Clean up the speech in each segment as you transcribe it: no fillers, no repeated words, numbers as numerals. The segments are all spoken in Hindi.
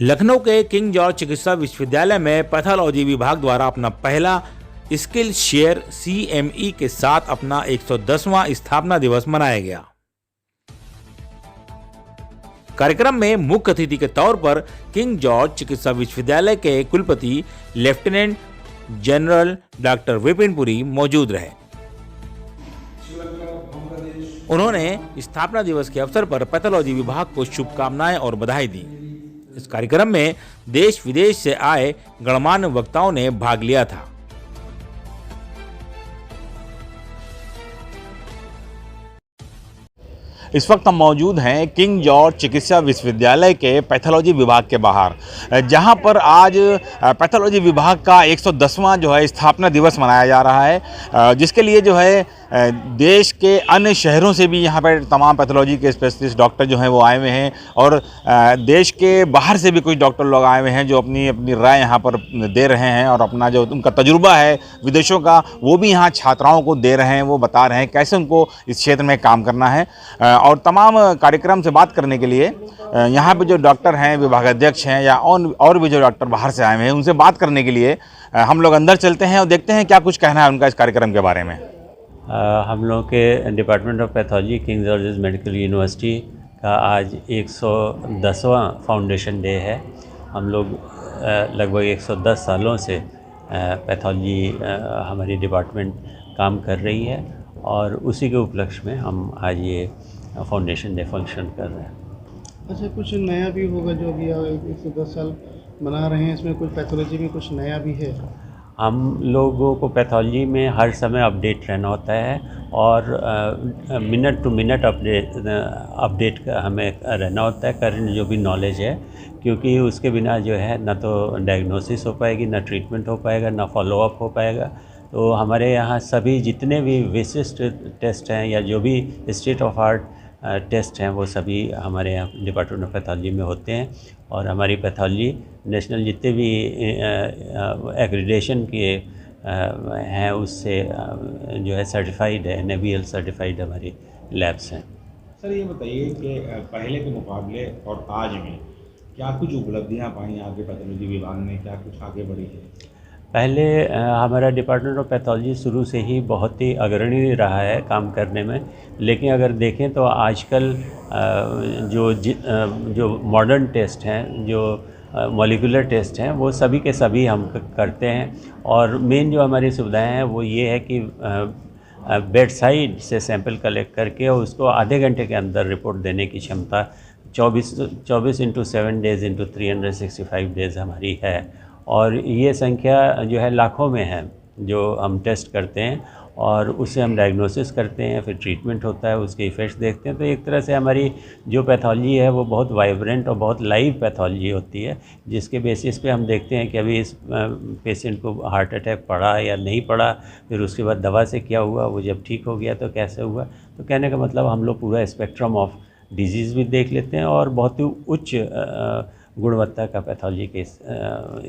लखनऊ के किंग जॉर्ज चिकित्सा विश्वविद्यालय में पैथोलॉजी विभाग द्वारा अपना पहला स्किल शेयर CME के साथ अपना 110वां स्थापना दिवस मनाया गया। कार्यक्रम में मुख्य अतिथि के तौर पर किंग जॉर्ज चिकित्सा विश्वविद्यालय के कुलपति lieutenant general doctor Vipin Puri मौजूद रहे। उन्होंने स्थापना दिवस के अवसर पर पैथोलॉजी विभाग को शुभकामनाएं और बधाई दी। इस कार्यक्रम में देश विदेश से आए गणमान्य वक्ताओं ने भाग लिया था। इस वक्त हम मौजूद हैं किंग जॉर्ज चिकित्सा विश्वविद्यालय के पैथोलॉजी विभाग के बाहर, जहां पर आज पैथोलॉजी विभाग का 110वां जो है स्थापना दिवस मनाया जा रहा है, जिसके लिए जो है देश के अन्य शहरों से भी यहाँ पर तमाम पैथोलॉजी के स्पेशलिस्ट डॉक्टर जो हैं वो आए हुए हैं और देश के बाहर से भी कुछ डॉक्टर लोग आए हुए हैं जो अपनी अपनी राय यहाँ पर दे रहे हैं और अपना जो उनका तजुर्बा है विदेशों का वो भी यहाँ छात्राओं को दे रहे हैं। वो बता रहे हैं कैसे उनको इस क्षेत्र में काम करना है। और तमाम कार्यक्रम से बात करने के लिए यहाँ पे जो डॉक्टर हैं, विभागाध्यक्ष हैं या और भी जो डॉक्टर बाहर से आए हुए हैं, उनसे बात करने के लिए हम लोग अंदर चलते हैं और देखते हैं क्या कुछ कहना है उनका इस कार्यक्रम के बारे में। हम लोग के department of pathology king George medical university का आज 110वां फाउंडेशन डे है। हम लोग लगभग 110 सालों से पैथोलॉजी हमारी डिपार्टमेंट काम कर रही है और उसी के उपलक्ष्य में हम आज ये फाउंडेशन डे फंक्शन कर रहे हैं। अच्छा, कुछ नया भी होगा जो अभी 110 साल मना रहे हैं, इसमें कुछ पैथोलॉजी में कुछ नया भी है? हम लोगों को पैथोलॉजी में हर समय अपडेट रहना होता है और मिनट टू मिनट अपडेट हमें रहना होता है, करंट जो भी नॉलेज है, क्योंकि उसके बिना जो है ना तो डायग्नोसिस हो पाएगी, ना ट्रीटमेंट हो पाएगा, ना फॉलोअप हो पाएगा। तो हमारे यहाँ सभी जितने भी विशिष्ट टेस्ट हैं या जो भी स्टेट ऑफ आर्ट टेस्ट हैं वो सभी हमारे यहाँ डिपार्टमेंट ऑफ पैथोलॉजी में होते हैं। और हमारी पैथोलॉजी नेशनल जितने भी एक्रीडेशन के हैं उससे जो है सर्टिफाइड है, NABL सर्टिफाइड हमारी लैब्स हैं। सर ये बताइए कि पहले के मुकाबले और आज में क्या कुछ उपलब्धियां पाई आपके पैथोलॉजी विभाग ने, क्या कुछ आगे बढ़ी है? पहले हमारा डिपार्टमेंट ऑफ पैथोलॉजी शुरू से ही बहुत ही अग्रणी रहा है काम करने में, लेकिन अगर देखें तो आजकल जो मॉडर्न टेस्ट हैं, जो मॉलिक्यूलर टेस्ट हैं, वो सभी के सभी हम करते हैं। और मेन जो हमारी सुविधाएं हैं वो ये है कि बेड साइड से सैंपल कलेक्ट करके उसको आधे घंटे के अंदर रिपोर्ट देने की क्षमता 24/7 डेज़ इंटू 365 डेज़ हमारी है। और ये संख्या जो है लाखों में है जो हम टेस्ट करते हैं और उससे हम डायग्नोसिस करते हैं, फिर ट्रीटमेंट होता है, उसके इफ़ेक्ट्स देखते हैं। तो एक तरह से हमारी जो पैथोलॉजी है वो बहुत वाइब्रेंट और बहुत लाइव पैथोलॉजी होती है, जिसके बेसिस पे हम देखते हैं कि अभी इस पेशेंट को हार्ट अटैक पड़ा या नहीं पड़ा, फिर उसके बाद दवा से क्या हुआ, वो जब ठीक हो गया तो कैसे हुआ। तो कहने का मतलब हम लोग पूरा स्पेक्ट्रम ऑफ डिजीज़ भी देख लेते हैं और बहुत ही उच्च गुणवत्ता का पैथोलॉजी के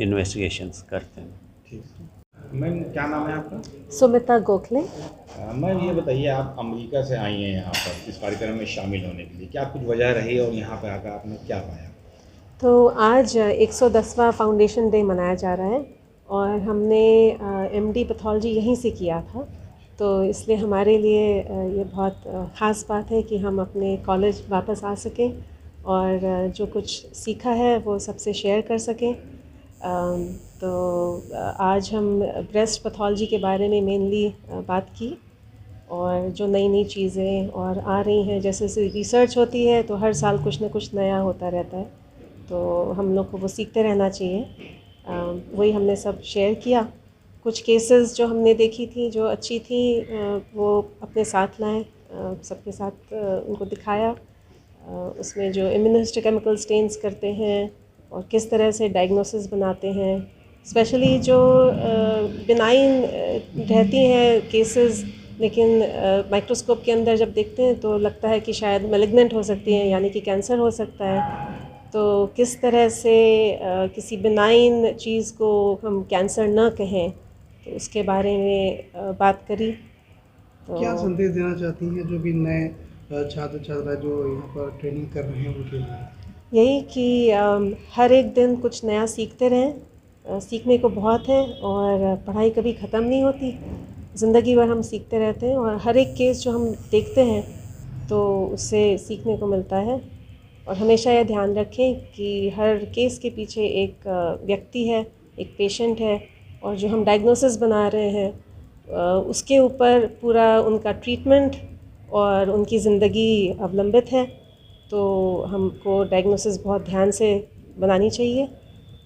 इन्वेस्टिगेशंस करते हैं। ठीक है मैम, क्या नाम है आपका? सुमिता गोखले। मैम ये बताइए, आप अमेरिका से आई हैं यहाँ पर इस कार्यक्रम में शामिल होने के लिए, क्या कुछ वजह रही और यहाँ पर आकर आपने क्या पाया? तो आज 110वां फाउंडेशन डे मनाया जा रहा है और हमने MD पैथोलॉजी यहीं से किया था, तो इसलिए हमारे लिए ये बहुत ख़ास बात है कि हम अपने कॉलेज वापस आ सकें और जो कुछ सीखा है वो सबसे शेयर कर सकें। तो आज हम ब्रेस्ट पैथोलॉजी के बारे में मेनली बात की और जो नई नई चीज़ें और आ रही हैं, जैसे जैसे रिसर्च होती है तो हर साल कुछ ना कुछ नया होता रहता है, तो हम लोग को वो सीखते रहना चाहिए। वही हमने सब शेयर किया। कुछ केसेस जो हमने देखी थी जो अच्छी थी वो अपने साथ लाएं, सबके साथ उनको दिखाया। उसमें जो इम्यूनोहिस्टोकेमिकल स्टेन्स करते हैं और किस तरह से डायग्नोसिस बनाते हैं, स्पेशली जो बिनाइन रहती हैं केसेस, लेकिन माइक्रोस्कोप के अंदर जब देखते हैं तो लगता है कि शायद मैलिग्नेंट हो सकती हैं, यानी कि कैंसर हो सकता है। तो किस तरह से किसी बिनाइन चीज़ को हम कैंसर न कहें, तो उसके बारे में बात करी। तो क्या संदेश देना चाहती हैं जो भी नए छात्र छात्रा जो यहाँ पर ट्रेनिंग कर रहे हैं उनके लिए? यही कि हर एक दिन कुछ नया सीखते रहें। सीखने को बहुत है और पढ़ाई कभी ख़त्म नहीं होती, ज़िंदगी भर हम सीखते रहते हैं और हर एक केस जो हम देखते हैं तो उससे सीखने को मिलता है। और हमेशा यह ध्यान रखें कि हर केस के पीछे एक व्यक्ति है, एक पेशेंट है, और जो हम डायग्नोसिस बना रहे हैं उसके ऊपर पूरा उनका ट्रीटमेंट और उनकी ज़िंदगी अवलंबित है। तो हमको डायग्नोसिस बहुत ध्यान से बनानी चाहिए,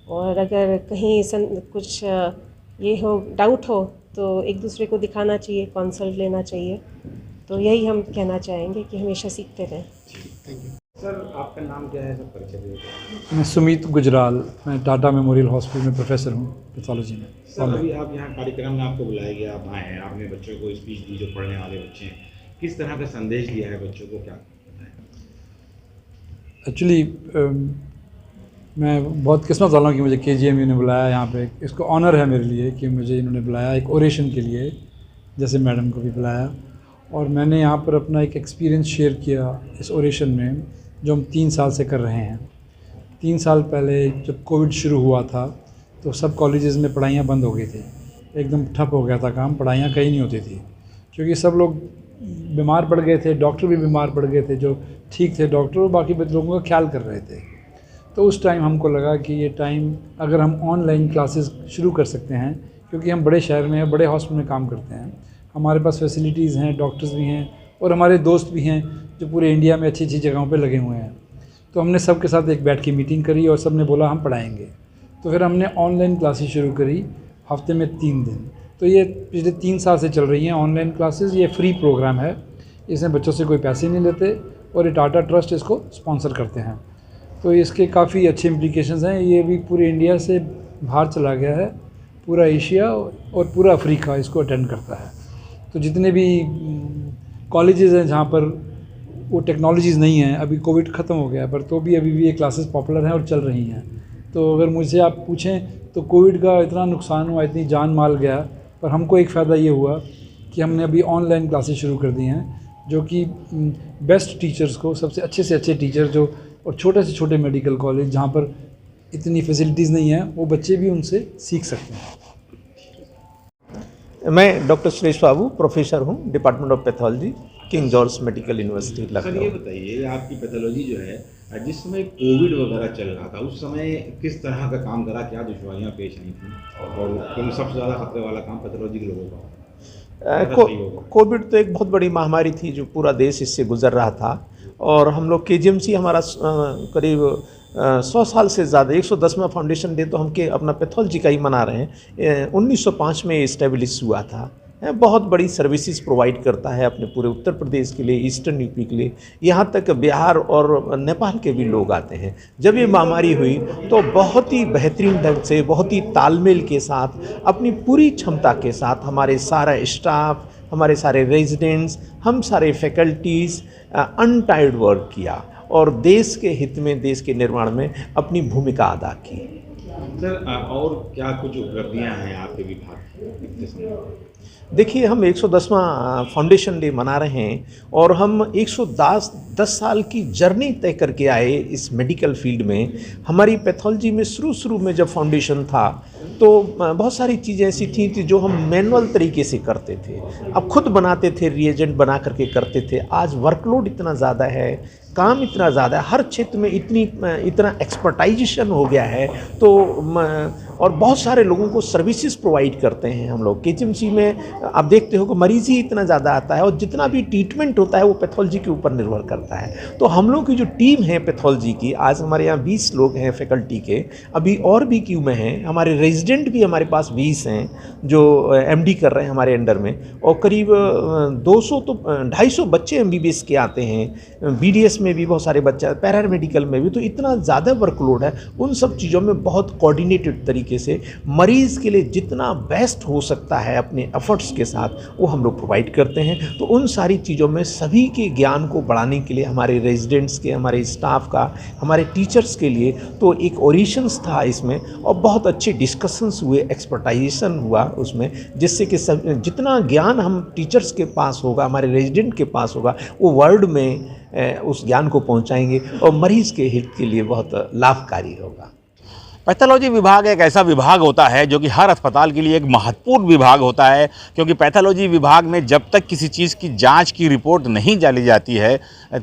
और अगर कहीं कुछ ये हो, डाउट हो, तो एक दूसरे को दिखाना चाहिए, कंसल्ट लेना चाहिए। तो यही हम कहना चाहेंगे कि हमेशा सीखते रहें। Thank you. सर आपका नाम क्या है, सब परिचय दीजिए। मैं सुमित गुजराल, मैं टाटा मेमोरियल हॉस्पिटल में प्रोफेसर हूँ पैथोलॉजी में। सर अभी आप यहाँ कार्यक्रम में आपको बुलाया गया, आप आए हैं, आपने बच्चों को स्पीच दी, जो पढ़ने वाले बच्चे हैं, किस तरह का संदेश दिया है बच्चों को, क्या बताएं? एक्चुअली मैं बहुत किस्मत वाला हूँ कि मुझे KGMU ने बुलाया यहाँ पे। इसको ऑनर है मेरे लिए कि मुझे इन्होंने बुलाया एक ओरेशन के लिए, जैसे मैडम को भी बुलाया। और मैंने यहाँ पर अपना एक एक्सपीरियंस शेयर किया इस ओरेशन में, जो हम 3 साल से कर रहे हैं। 3 साल पहले जब कोविड शुरू हुआ था तो सब कॉलेजेस में पढ़ाइयाँ बंद हो गई थी, एकदम ठप हो गया था काम, पढ़ाइयाँ कहीं नहीं होती थी, क्योंकि सब लोग बीमार पड़ गए थे, डॉक्टर भी बीमार पड़ गए थे, जो ठीक थे डॉक्टर, और बाकी लोगों का ख्याल कर रहे थे। तो उस टाइम हमको लगा कि ये टाइम अगर हम ऑनलाइन क्लासेस शुरू कर सकते हैं, क्योंकि हम बड़े शहर में, बड़े हॉस्पिटल में काम करते हैं, हमारे पास फैसिलिटीज़ हैं, डॉक्टर्स भी हैं, और हमारे दोस्त भी हैं जो पूरे इंडिया में अच्छी अच्छी जगहों पे लगे हुए हैं। तो हमने सबके साथ एक बैठ के मीटिंग करी और सब ने बोला हम पढ़ाएंगे। तो फिर हमने ऑनलाइन क्लासेस शुरू करी, हफ्ते में 3 दिन। तो ये पिछले 3 साल से चल रही हैं ऑनलाइन क्लासेस। ये फ्री प्रोग्राम है, इसमें बच्चों से कोई पैसे नहीं लेते, और ये टाटा ट्रस्ट इसको स्पॉन्सर करते हैं। तो इसके काफ़ी अच्छे इम्प्लीकेशंस हैं। ये भी पूरे इंडिया से बाहर चला गया है, पूरा एशिया और पूरा अफ्रीका इसको अटेंड करता है। तो जितने भी कॉलेजेस हैं जहाँ पर वो टेक्नोलॉजीज़ नहीं हैं, अभी कोविड ख़त्म हो गया पर तो भी अभी भी ये क्लासेस पॉपुलर हैं और चल रही हैं। तो अगर मुझसे आप पूछें तो कोविड का इतना नुकसान हुआ, इतनी जान माल गया, पर हमको एक फ़ायदा ये हुआ कि हमने अभी ऑनलाइन क्लासेस शुरू कर दी हैं, जो कि बेस्ट टीचर्स को, सबसे अच्छे से अच्छे टीचर जो, और छोटे से छोटे मेडिकल कॉलेज जहाँ पर इतनी फैसिलिटीज़ नहीं हैं, वो बच्चे भी उनसे सीख सकते हैं। मैं डॉक्टर सुरेश बाबू, प्रोफेसर हूँ, department of pathology, king George medical university sir Lucknow. ये बताइए, आपकी पैथोलॉजी जो है, जिस समय कोविड वगैरह चल रहा था, उस समय किस तरह का काम करा, क्या दुश्वारियाँ पेश आई थी, और क्योंकि सबसे ज़्यादा खतरे वाला काम पैथोलॉजी के लोगों का? कोविड तो एक बहुत बड़ी महामारी थी जो पूरा देश इससे गुजर रहा था, और हम लोग KGMC हमारा करीब 100 साल से ज़्यादा 110वां फाउंडेशन डे तो हम के अपना पैथोलॉजी का ही मना रहे हैं। 1905 में इस्टेब्लिश हुआ था। बहुत बड़ी सर्विसेज प्रोवाइड करता है अपने पूरे उत्तर प्रदेश के लिए, ईस्टर्न यूपी के लिए, यहाँ तक बिहार और नेपाल के भी लोग आते हैं। जब ये महामारी हुई तो बहुत ही बेहतरीन ढंग से, बहुत ही तालमेल के साथ, अपनी पूरी क्षमता के साथ हमारे सारा स्टाफ, हमारे सारे रेजिडेंट्स, हम सारे फैकल्टीज़ अनटायर्ड वर्क किया और देश के हित में, देश के निर्माण में अपनी भूमिका अदा की। सर और क्या कुछ उपलब्धियाँ हैं आपके विभाग की? देखिए, हम 110वां फाउंडेशन डे मना रहे हैं और हम 110 साल की जर्नी तय करके आए इस मेडिकल फील्ड में। हमारी पैथोलॉजी में शुरू में जब फाउंडेशन था तो बहुत सारी चीज़ें ऐसी थी जो हम मैनुअल तरीके से करते थे, अब खुद बनाते थे, रिएजेंट बना करके करते थे। आज वर्कलोड इतना ज़्यादा है, काम इतना ज़्यादा है, हर क्षेत्र में इतना एक्सपर्टाइजेशन हो गया है, तो और बहुत सारे लोगों को सर्विसेज प्रोवाइड करते हैं हम लोग। KGMC में आप देखते हो कि मरीज ही इतना ज़्यादा आता है और जितना भी ट्रीटमेंट होता है वो पैथोलॉजी के ऊपर निर्भर करता है। तो हम लोग की जो टीम है पैथोलॉजी की, आज हमारे यहाँ 20 लोग हैं फैकल्टी के, अभी और भी क्यू में हैं। हमारे रेजिडेंट भी हमारे पास 20 हैं जो MD कर रहे हैं हमारे अंडर में, और करीब 200 तो 250 बच्चे MBBS के आते हैं। BDS में भी बहुत सारे बच्चे, पैरामेडिकल में भी। तो इतना ज़्यादा वर्कलोड है, उन सब चीज़ों में बहुत कोऑर्डिनेटेड तरीके तरीके से मरीज़ के लिए जितना बेस्ट हो सकता है अपने एफर्ट्स के साथ वो हम लोग प्रोवाइड करते हैं। तो उन सारी चीज़ों में सभी के ज्ञान को बढ़ाने के लिए हमारे रेजिडेंट्स के, हमारे स्टाफ का, हमारे टीचर्स के लिए तो एक ओरेशंस था इसमें, और बहुत अच्छे डिस्कशंस हुए, एक्सपर्टाइजेशन हुआ उसमें, जिससे कि सब जितना ज्ञान हम टीचर्स के पास होगा, हमारे रेजिडेंट के पास होगा, वो वर्ल्ड में उस ज्ञान को पहुंचाएंगे और मरीज़ के हित के लिए बहुत लाभकारी होगा। पैथोलॉजी विभाग एक ऐसा विभाग होता है जो कि हर अस्पताल के लिए एक महत्वपूर्ण विभाग होता है, क्योंकि पैथोलॉजी विभाग में जब तक किसी चीज़ की जांच की रिपोर्ट नहीं डाली जाती है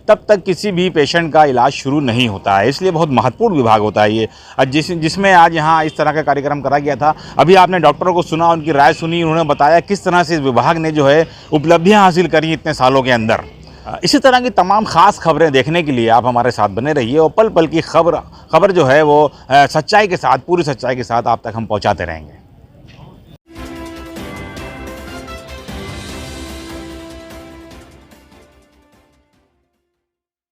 तब तक किसी भी पेशेंट का इलाज शुरू नहीं होता है। इसलिए बहुत महत्वपूर्ण विभाग होता है ये, जिसमें आज यहाँ इस तरह का कार्यक्रम करा गया था। अभी आपने डॉक्टरों को सुना, उनकी राय सुनी, उन्होंने बताया किस तरह से इस विभाग ने जो है उपलब्धियाँ हासिल करी इतने सालों के अंदर। इसी तरह की तमाम ख़ास खबरें देखने के लिए आप हमारे साथ बने रहिए और पल पल की खबर जो है वो सच्चाई के साथ, पूरी सच्चाई के साथ आप तक हम पहुंचाते रहेंगे।